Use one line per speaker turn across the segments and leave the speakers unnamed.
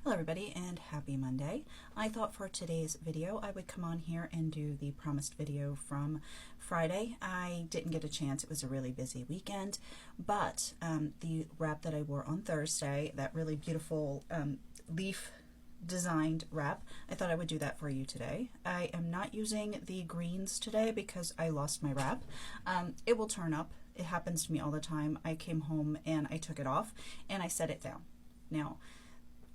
Hello everybody and happy Monday. I thought for today's video I would come on here and do the promised video from Friday. I didn't get a chance, it was a really busy weekend, but the wrap that I wore on Thursday, that really beautiful leaf designed wrap, I thought I would do that for you today. I am not using the greens today because I lost my wrap. It will turn up. It happens to me all the time. I came home and I took it off and I set it down. Now,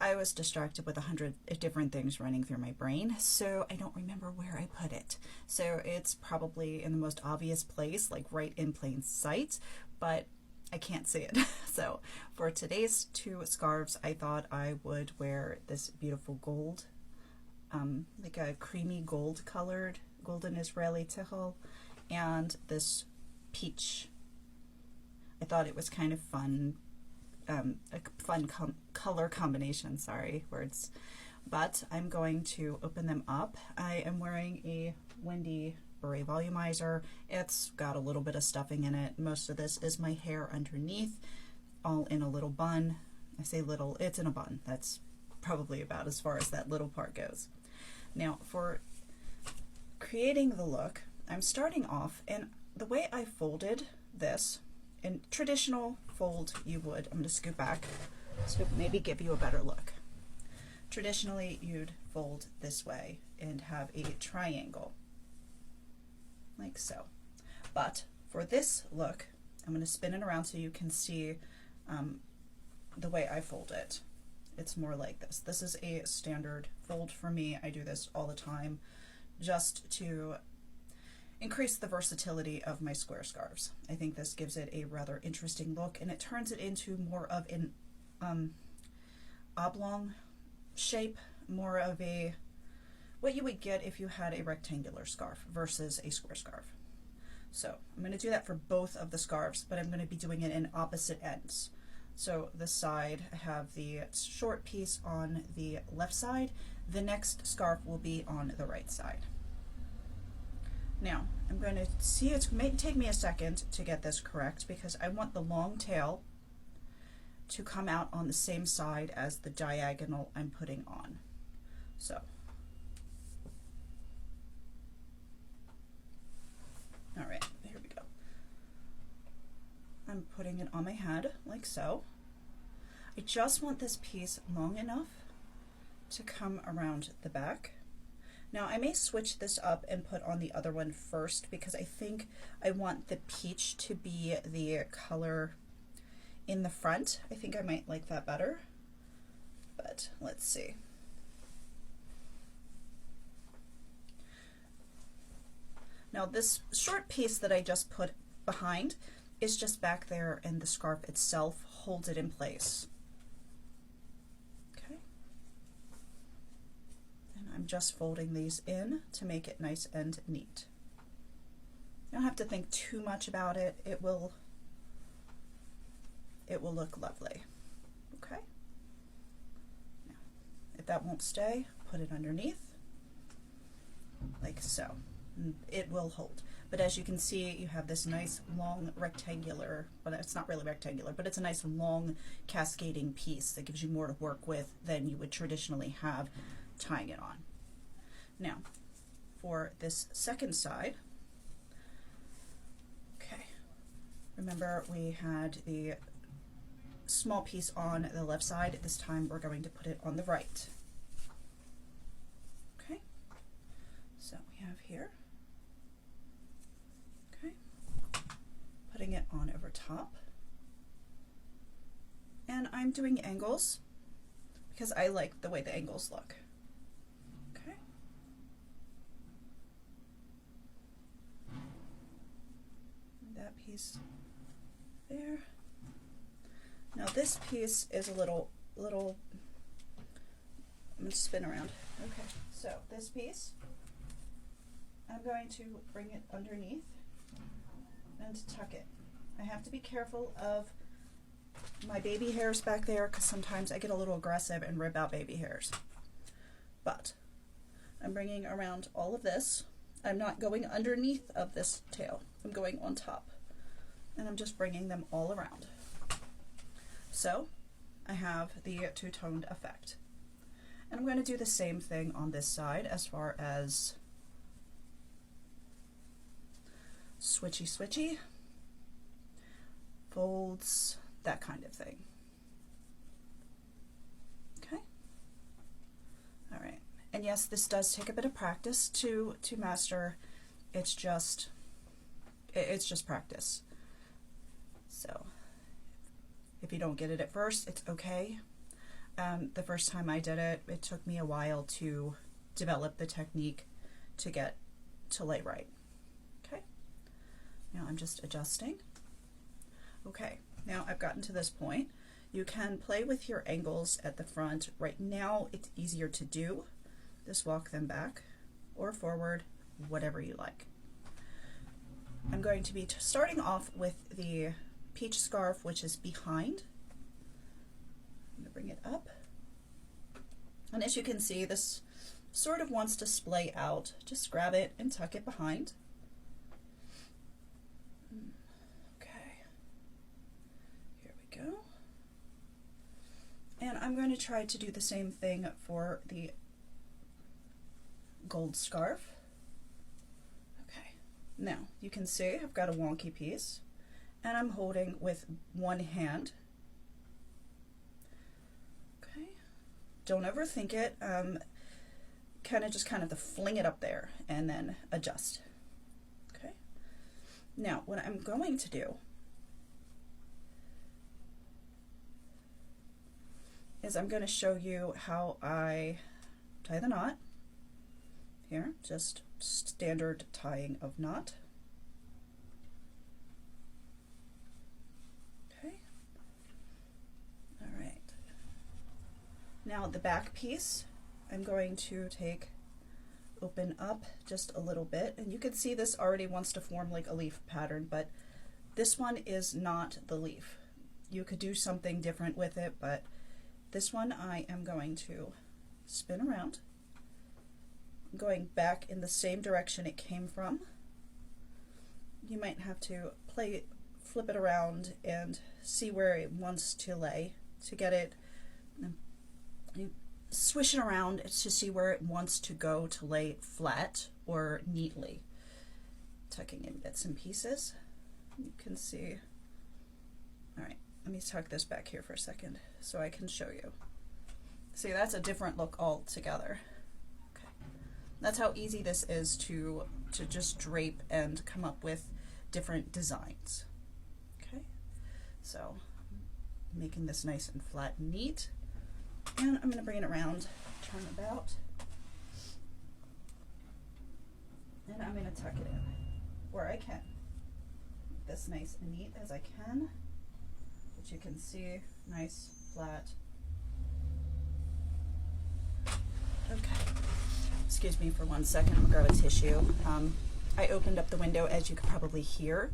I was distracted with 100 different things running through my brain, so I don't remember where I put it. So it's probably in the most obvious place, like right in plain sight, but I can't see it. So for today's two scarves, I thought I would wear this beautiful gold, like a creamy gold colored golden Israeli tichel, and this peach. I thought it was kind of fun. A fun color combination, sorry, words. But I'm going to open them up. I am wearing a Wendy beret volumizer. It's got a little bit of stuffing in it. Most of this is my hair underneath, all in a little bun. I say little, it's in a bun. That's probably about as far as that little part goes. Now, for creating the look, I'm starting off, and the way I folded this, in traditional fold you would, I'm going to scoot back to maybe give you a better look. Traditionally you'd fold this way and have a triangle like so, but for this look I'm going to spin it around so you can see the way I fold it. It's more like this. This is a standard fold for me. I do this all the time just to increase the versatility of my square scarves. I think this gives it a rather interesting look, and it turns it into more of an oblong shape, more of a what you would get if you had a rectangular scarf versus a square scarf. So I'm going to do that for both of the scarves, but I'm going to be doing it in opposite ends. So this side, I have the short piece on the left side. The next scarf will be on the right side. Now, I'm going to see, it may take me a second to get this correct because I want the long tail to come out on the same side as the diagonal I'm putting on. So, all right, here we go. I'm putting it on my head like so. I just want this piece long enough to come around the back. Now I may switch this up and put on the other one first because I think I want the peach to be the color in the front. I think I might like that better, but let's see. Now this short piece that I just put behind is just back there, and the scarf itself holds it in place. I'm just folding these in to make it nice and neat. You don't have to think too much about it. It will look lovely. Okay. Now, if that won't stay, put it underneath like so. And it will hold. But as you can see, you have this nice long rectangular, well, it's not really rectangular, but it's a nice long cascading piece that gives you more to work with than you would traditionally have tying it on. Now, for this second side, okay, remember we had the small piece on the left side. This time we're going to put it on the right. Okay, so we have here, okay, putting it on over top. And I'm doing angles because I like the way the angles look. Piece there. Now this piece is a little, I'm going to spin around. Okay, so this piece, I'm going to bring it underneath and tuck it. I have to be careful of my baby hairs back there because sometimes I get a little aggressive and rip out baby hairs. But I'm bringing around all of this. I'm not going underneath of this tail. I'm going on top. And I'm just bringing them all around. So I have the two-toned effect. And I'm going to do the same thing on this side as far as switchy, folds, that kind of thing. Okay. All right. And yes, this does take a bit of practice to master. It's just practice. So if you don't get it at first, it's okay. The first time I did it, it took me a while to develop the technique to get to lay right. Okay. Now I'm just adjusting. Okay. Now I've gotten to this point. You can play with your angles at the front. Right now it's easier to do. Just walk them back or forward, whatever you like. I'm going to be starting off with the peach scarf, which is behind. I'm going to bring it up. And as you can see, this sort of wants to splay out. Just grab it and tuck it behind. Okay. Here we go. And I'm going to try to do the same thing for the gold scarf. Okay. Now, you can see I've got a wonky piece, and I'm holding with one hand. Okay. Don't overthink it. Kind of fling it up there and then adjust. Okay. Now, what I'm going to do is I'm going to show you how I tie the knot. Here, just standard tying of knot. Okay. All right. Now the back piece, I'm going to open up just a little bit, and you can see this already wants to form like a leaf pattern, but this one is not the leaf. You could do something different with it, but this one I am going to spin around, going back in the same direction it came from. You might have to flip it around and see where it wants to lay to get it. You swish it around to see where it wants to go to lay flat or neatly. Tucking in bits and pieces. You can see. All right, let me tuck this back here for a second so I can show you. See, that's a different look altogether. That's how easy this is to just drape and come up with different designs. Okay, so making this nice and flat and neat. And I'm going to bring it around, turn about, and I'm going to tuck it in where I can. Make this nice and neat as I can, which you can see, nice, flat. Okay. Excuse me for 1 second, I'm gonna grab a tissue. I opened up the window, as you could probably hear.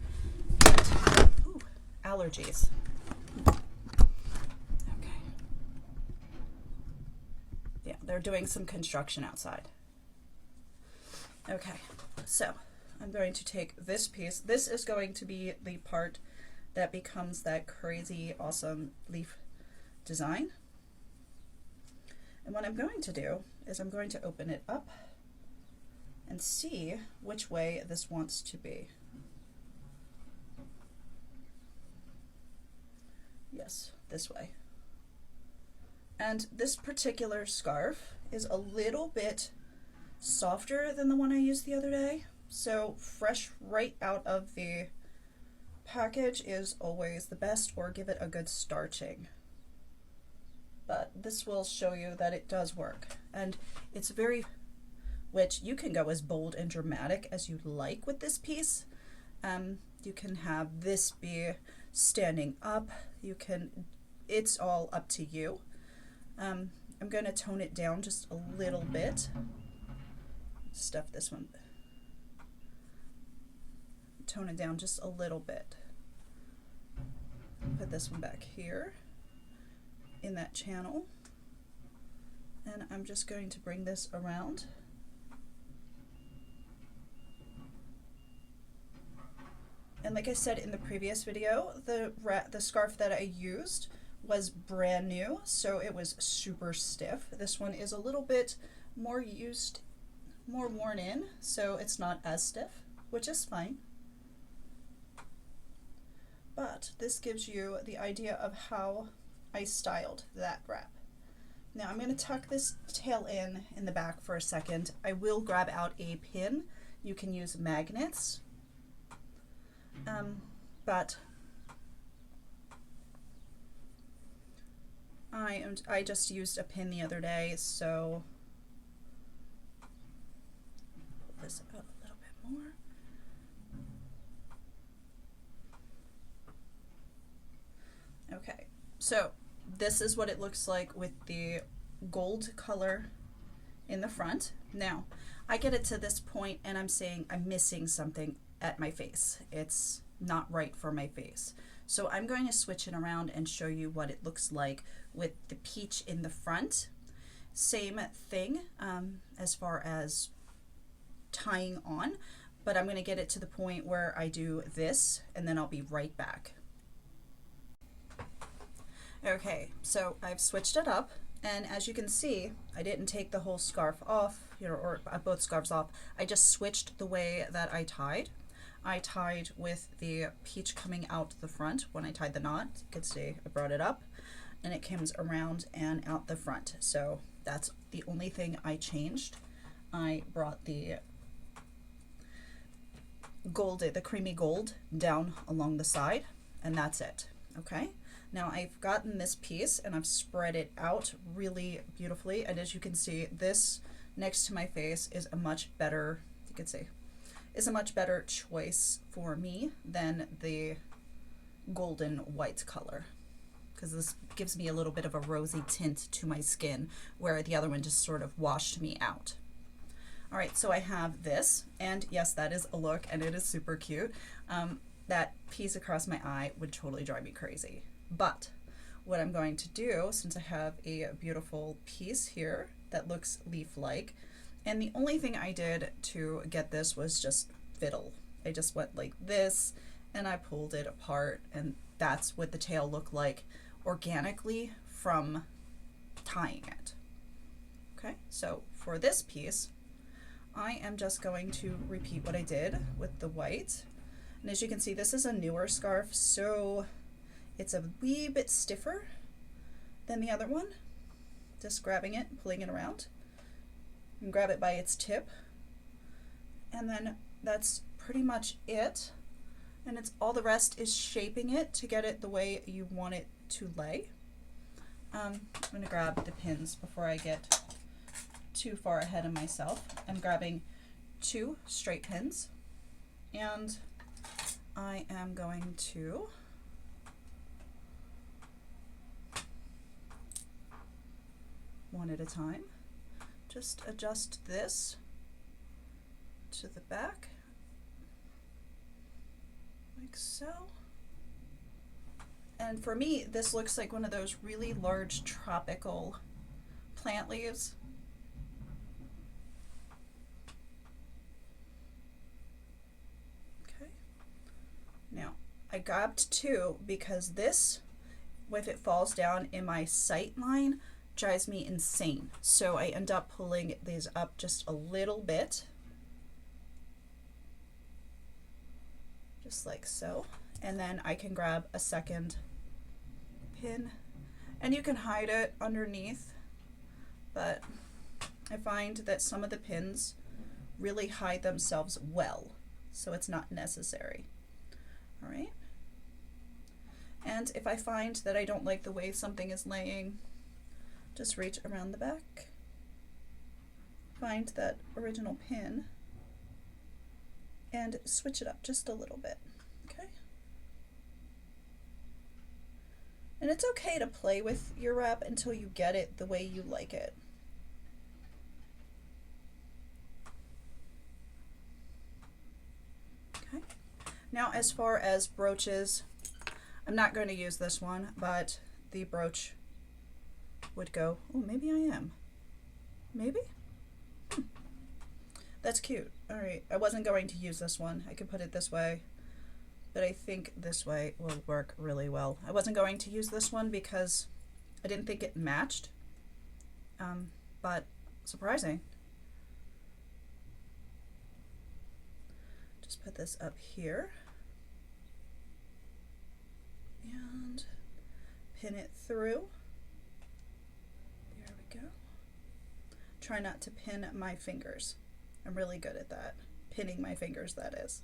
And, ooh, allergies. Okay. Yeah, they're doing some construction outside. Okay, so I'm going to take this piece. This is going to be the part that becomes that crazy, awesome leaf design. And what I'm going to do is I'm going to open it up and see which way this wants to be. Yes, this way. And this particular scarf is a little bit softer than the one I used the other day. So fresh right out of the package is always the best, or give it a good starching. But this will show you that it does work, and it's which you can go as bold and dramatic as you like with this piece. You can have this be standing up, it's all up to you. I'm going to tone it down just a little bit. Stuff this one. Tone it down just a little bit. Put this one back here in that channel, and I'm just going to bring this around. And like I said in the previous video, the scarf that I used was brand new, so it was super stiff. This one is a little bit more worn in, so it's not as stiff, which is fine. But this gives you the idea of how I styled that wrap. Now I'm going to tuck this tail in the back for a second. I will grab out a pin. You can use magnets, but I just used a pin the other day, so pull this out a little bit more. Okay, so this is what it looks like with the gold color in the front. Now, I get it to this point and I'm saying I'm missing something at my face. It's not right for my face. So I'm going to switch it around and show you what it looks like with the peach in the front. Same thing as far as tying on, but I'm going to get it to the point where I do this and then I'll be right back. Okay, so I've switched it up, and as you can see, I didn't take the whole scarf off, or both scarves off. I just switched the way that I tied. I tied with the peach coming out the front when I tied the knot. You can see I brought it up, and it comes around and out the front. So that's the only thing I changed. I brought the creamy gold down along the side, and that's it. Okay. Now I've gotten this piece and I've spread it out really beautifully, and as you can see, this next to my face is a much better, you can see, is a much better choice for me than the golden white color, because this gives me a little bit of a rosy tint to my skin, where the other one just sort of washed me out. All right, so I have this, and yes, that is a look, and it is super cute. That piece across my eye would totally drive me crazy. But what I'm going to do, since I have a beautiful piece here that looks leaf-like, and the only thing I did to get this was just fiddle. I just went like this, and I pulled it apart, and that's what the tail looked like organically from tying it. Okay, so for this piece, I am just going to repeat what I did with the white. And as you can see, this is a newer scarf, so it's a wee bit stiffer than the other one. Just grabbing it and pulling it around. And grab it by its tip. And then that's pretty much it. And it's all the rest is shaping it to get it the way you want it to lay. I'm going to grab the pins before I get too far ahead of myself. I'm grabbing 2 straight pins, and I am going to one at a time just adjust this to the back like so. And for me, this looks like one of those really large tropical plant leaves. Okay. Now, I grabbed 2 because this, if it falls down in my sight line, drives me insane. So I end up pulling these up just a little bit. Just like so. And then I can grab a second pin, and you can hide it underneath, but I find that some of the pins really hide themselves well, so it's not necessary. All right. And if I find that I don't like the way something is laying, just reach around the back, find that original pin, and switch it up just a little bit. Okay. And it's okay to play with your wrap until you get it the way you like it. Okay. Now, as far as brooches, I'm not going to use this one, but the brooch would go. Oh, maybe I am. Maybe? That's cute. All right. I wasn't going to use this one. I could put it this way. but I think this way will work really well. I wasn't going to use this one because I didn't think it matched, but surprising. Just put this up here and pin it through. There we go. Try not to pin my fingers. I'm really good at that. Pinning my fingers, that is.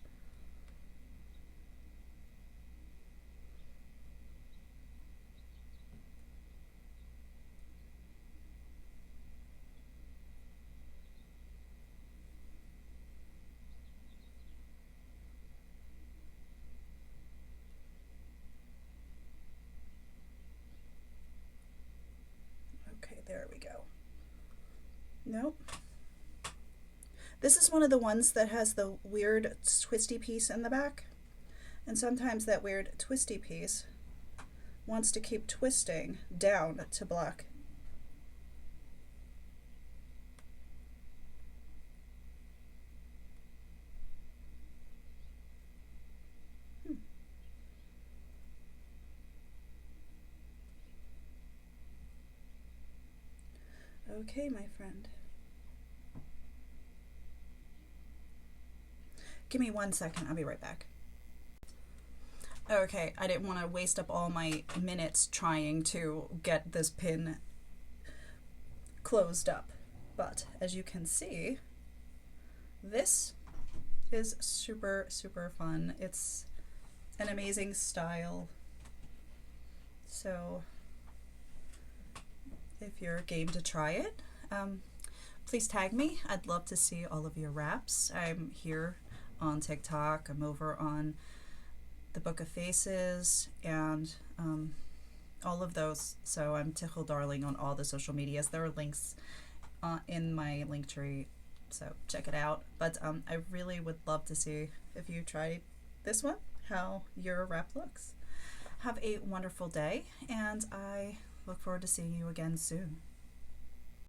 Okay, there we go. Nope. This is one of the ones that has the weird twisty piece in the back. And sometimes that weird twisty piece wants to keep twisting down to block. Okay, my friend. Give me 1 second, I'll be right back. Okay, I didn't want to waste up all my minutes trying to get this pin closed up. But as you can see, this is super, super fun. It's an amazing style. So if you're game to try it, please tag me. I'd love to see all of your wraps. I'm here on TikTok. I'm over on the Book of Faces and all of those. So I'm Tichel Darling on all the social medias. There are links in my link tree, so check it out. But I really would love to see, if you tried this one, how your wrap looks. Have a wonderful day, and I look forward to seeing you again soon.